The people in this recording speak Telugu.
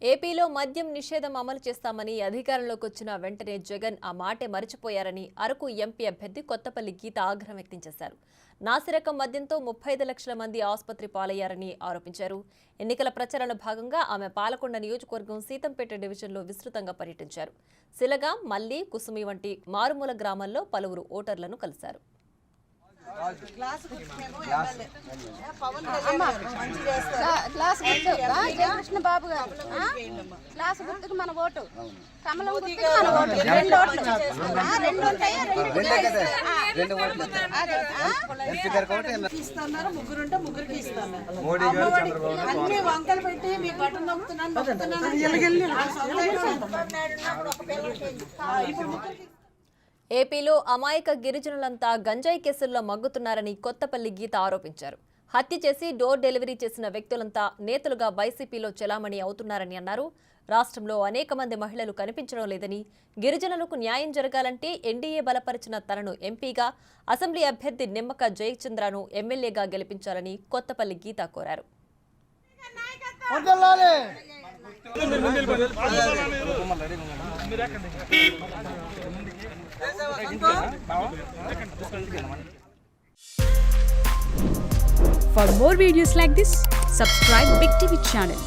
ఏపీలో మద్యం నిషేధం అమలు చేస్తామని అధికారంలోకి వచ్చిన వెంటనే జగన్ ఆ మాటే మరిచిపోయారని అరకు ఎంపీ అభ్యర్థి కొత్తపల్లి గీత ఆగ్రహం వ్యక్తం చేశారు. నాసిరకం మద్యంతో 35 లక్షల మంది ఆసుపత్రి పాలయ్యారని ఆరోపించారు. ఎన్నికల ప్రచారణ భాగంగా ఆమె పాలకొండ నియోజకవర్గం సీతంపేట డివిజన్లో విస్తృతంగా పర్యటించారు. సిలగా, మల్లి, కుసుమి వంటి మారుమూల గ్రామాల్లో పలువురు ఓటర్లను కలిశారు. జయకృష్ణ బాబు గారు క్లాస్ గుర్తుకు మన ఓటు, కమలం గుర్తుకు మన ఓటు. రెండు ఇస్తున్నారు, ముగ్గురుంటే ముగ్గురికి ఇస్తున్నారు. అన్ని వంకలు పెట్టి మీ బటన్ ఏపీలో అమాయక గిరిజనులంతా గంజాయి కేసుల్లో మగ్గుతున్నారని కొత్తపల్లి గీత ఆరోపించారు. హత్య చేసి డోర్ డెలివరీ చేసిన వ్యక్తులంతా నేతలుగా వైసీపీలో చెలామణి అవుతున్నారని అన్నారు. రాష్ట్రంలో అనేక మంది మహిళలు కనిపించడం లేదని, గిరిజనులకు న్యాయం జరగాలంటే ఎన్డీఏ బలపరిచిన తనను ఎంపీగా, అసెంబ్లీ అభ్యర్థి నిమ్మక జయచంద్రను ఎమ్మెల్యేగా గెలిపించాలని కొత్తపల్లి గీత కోరారు. For more videos like this, subscribe Big TV channel.